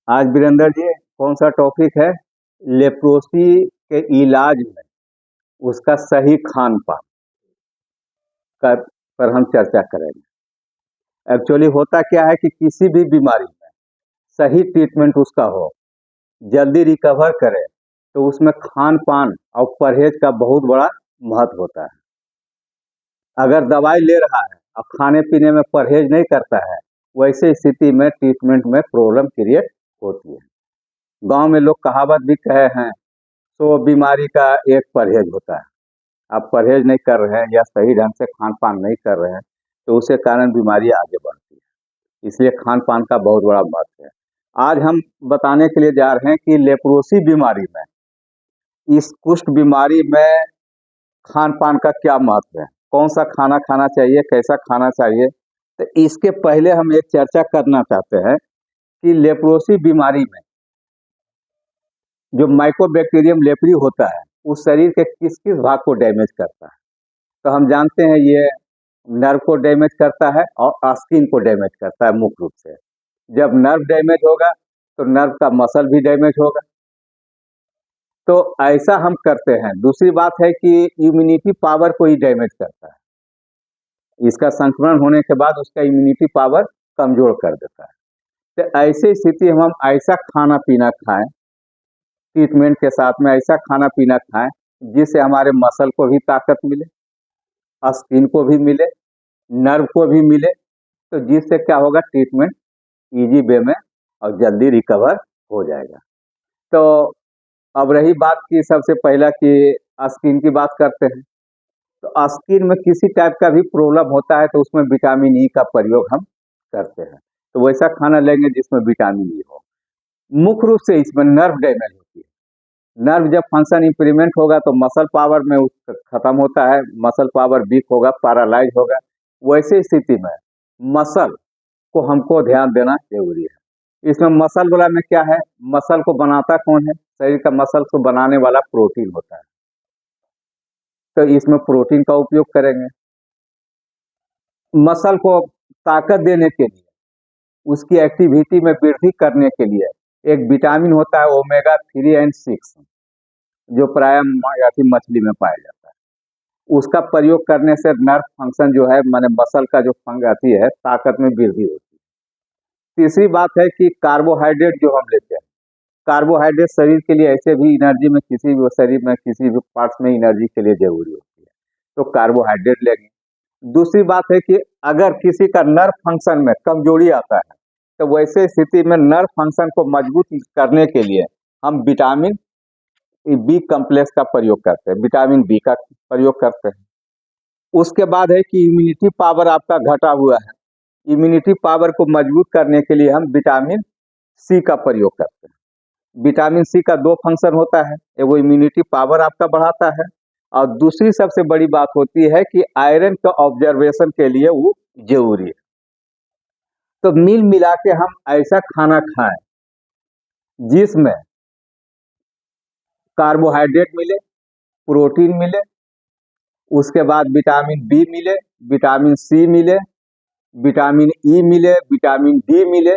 आज वीरेंद्र जी कौन सा टॉपिक है? लेप्रोसी के इलाज में उसका सही खान पान पर हम चर्चा करेंगे। एक्चुअली होता क्या है कि किसी भी बीमारी में सही ट्रीटमेंट उसका हो, जल्दी रिकवर करे, तो उसमें खान पान और परहेज का बहुत बड़ा महत्व होता है। अगर दवाई ले रहा है और खाने पीने में परहेज नहीं करता है, वैसे स्थिति में ट्रीटमेंट में प्रॉब्लम क्रिएट होती है। गांव में लोग कहावत भी कहे हैं, तो बीमारी का एक परहेज होता है। आप परहेज नहीं कर रहे हैं या सही ढंग से खान पान नहीं कर रहे हैं, तो उसके कारण बीमारी आगे बढ़ती है। इसलिए खान पान का बहुत बड़ा महत्व है। आज हम बताने के लिए जा रहे हैं कि लेप्रोसी बीमारी में, इस कुष्ठ बीमारी में खान पान का क्या महत्व है, कौन सा खाना खाना चाहिए, कैसा खाना चाहिए। तो इसके पहले हम एक चर्चा करना चाहते हैं कि लेप्रोसी बीमारी में जो माइकोबैक्टीरियम लेप्री होता है, उस शरीर के किस किस भाग को डैमेज करता है। तो हम जानते हैं ये नर्व को डैमेज करता है और स्किन को डैमेज करता है मुख्य रूप से। जब नर्व डैमेज होगा तो नर्व का मसल भी डैमेज होगा। तो ऐसा हम करते हैं। दूसरी बात है कि इम्यूनिटी पावर को ही डैमेज करता है। इसका संक्रमण होने के बाद उसका इम्यूनिटी पावर कमजोर कर देता है। तो ऐसी स्थिति में हम ऐसा खाना पीना खाएं, ट्रीटमेंट के साथ में ऐसा खाना पीना खाएं जिससे हमारे मसल को भी ताकत मिले, स्किन को भी मिले, नर्व को भी मिले। तो जिससे क्या होगा, ट्रीटमेंट इजी वे में और जल्दी रिकवर हो जाएगा। तो अब रही बात की सबसे पहला कि स्किन की बात करते हैं। तो स्किन में किसी टाइप का भी प्रॉब्लम होता है तो उसमें विटामिन ई का प्रयोग हम करते हैं। तो वैसा खाना लेंगे जिसमें विटामिन ई हो। मुख्य रूप से इसमें नर्व डैमेज होती है। नर्व जब फंक्शन इंप्रूवमेंट होगा तो मसल पावर में खत्म होता है, मसल पावर वीक होगा, पैरालाइज होगा। वैसे स्थिति में मसल को हमको ध्यान देना जरूरी है। इसमें मसल वाला में क्या है, मसल को बनाता कौन है? शरीर का मसल को बनाने वाला प्रोटीन होता है। तो इसमें प्रोटीन का उपयोग करेंगे। मसल को ताकत देने के लिए, उसकी एक्टिविटी में वृद्धि करने के लिए एक विटामिन होता है ओमेगा 3 एंड 6, जो प्राय मछली में पाया जाता है। उसका प्रयोग करने से नर्व फंक्शन जो है, माने मसल का जो फंगती है, ताकत में वृद्धि होती है। तीसरी बात है कि कार्बोहाइड्रेट जो हम लेते हैं, कार्बोहाइड्रेट शरीर के लिए ऐसे भी एनर्जी में किसी भी शरीर में किसी भी पार्ट्स में एनर्जी के लिए जरूरी होती है, तो कार्बोहाइड्रेट लेंगे। दूसरी बात है कि अगर किसी का नर्व फंक्शन में कमजोरी आता है, तो वैसे स्थिति में नर्व फंक्शन को मजबूत करने के लिए हम विटामिन बी कम्प्लेक्स का प्रयोग करते हैं, विटामिन बी का प्रयोग करते हैं। उसके बाद है कि इम्यूनिटी पावर आपका घटा हुआ है, इम्यूनिटी पावर को मजबूत करने के लिए हम विटामिन सी का प्रयोग करते हैं। विटामिन सी का दो फंक्शन होता है, वो इम्यूनिटी पावर आपका बढ़ाता है, और दूसरी सबसे बड़ी बात होती है कि आयरन का ऑब्जर्वेशन के लिए वो जरूरी है। तो मिल मिला के हम ऐसा खाना खाएं जिसमें कार्बोहाइड्रेट मिले, प्रोटीन मिले, उसके बाद विटामिन बी मिले, विटामिन सी मिले, विटामिन ई मिले, विटामिन डी मिले।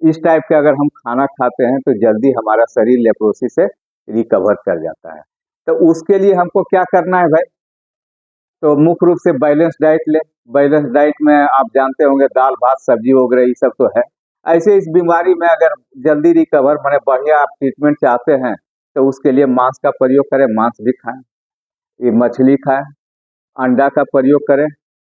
इस टाइप के अगर हम खाना खाते हैं तो जल्दी हमारा शरीर लेप्रोसी से रिकवर कर जाता है। तो उसके लिए हमको क्या करना है भाई? तो मुख्य रूप से बैलेंस डाइट ले। बैलेंस डाइट में आप जानते होंगे, दाल भात सब्जी वगैरह ये सब तो है। ऐसे इस बीमारी में अगर जल्दी रिकवर माने बढ़िया आप ट्रीटमेंट चाहते हैं, तो उसके लिए मांस का प्रयोग करें, मांस भी खाएं, ये मछली खाएं, अंडा का प्रयोग करें,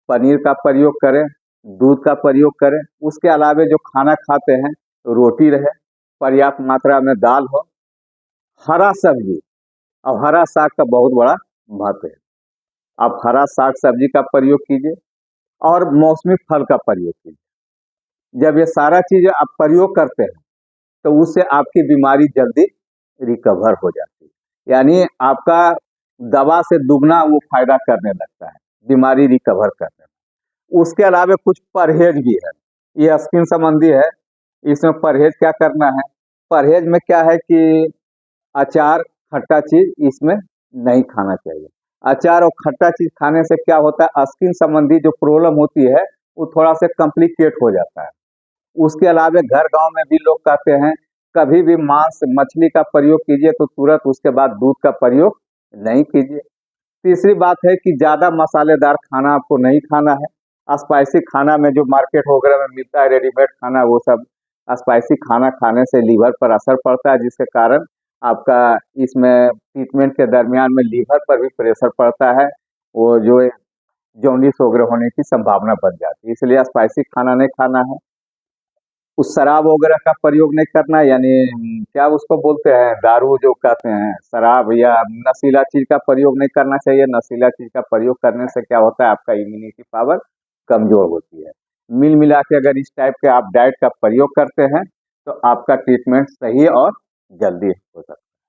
पनीर का प्रयोग करें, दूध का प्रयोग करें। उसके अलावा जो खाना खाते हैं तो रोटी रहे, पर्याप्त मात्रा में दाल हो, हरा सब्जी और हरा साग का बहुत बड़ा महत्व है। आप हरा साग सब्जी का प्रयोग कीजिए और मौसमी फल का प्रयोग कीजिए। जब ये सारा चीज आप प्रयोग करते हैं तो उससे आपकी बीमारी जल्दी रिकवर हो जाती है, यानी आपका दवा से दुगना वो फायदा करने लगता है बीमारी रिकवर करने में। उसके अलावा कुछ परहेज भी है, ये स्किन संबंधी है। इसमें परहेज क्या करना है? परहेज में क्या है कि अचार खट्टा चीज इसमें नहीं खाना चाहिए। अचार और खट्टा चीज खाने से क्या होता है, स्किन संबंधी जो प्रॉब्लम होती है वो थोड़ा सा कॉम्प्लिकेट हो जाता है। उसके अलावा घर गांव में भी लोग कहते हैं कभी भी मांस मछली का प्रयोग कीजिए तो तुरंत उसके बाद दूध का प्रयोग नहीं कीजिए। तीसरी बात है कि ज़्यादा मसालेदार खाना आपको नहीं खाना है। स्पाइसी खाना में जो मार्केट वगैरह में मिलता है रेडीमेड खाना, वो सब स्पाइसी खाना खाने से लीवर पर असर पड़ता है, जिसके कारण आपका इसमें ट्रीटमेंट के दरमियान में लीवर पर भी प्रेशर पड़ता है। वो जो जॉन्डिस वगैरह होने की संभावना बन जाती है, इसलिए स्पाइसी खाना नहीं खाना है। उस शराब वगैरह का प्रयोग नहीं करना है, यानी क्या उसको बोलते हैं, दारू जो कहते हैं, शराब या नशीला चीज का प्रयोग नहीं करना चाहिए। नशीला चीज का प्रयोग करने से क्या होता है, आपका इम्यूनिटी पावर कमजोर होती है। मिल मिला के अगर इस टाइप के आप डाइट का प्रयोग करते हैं तो आपका ट्रीटमेंट सही और जल्दी हो सकता है।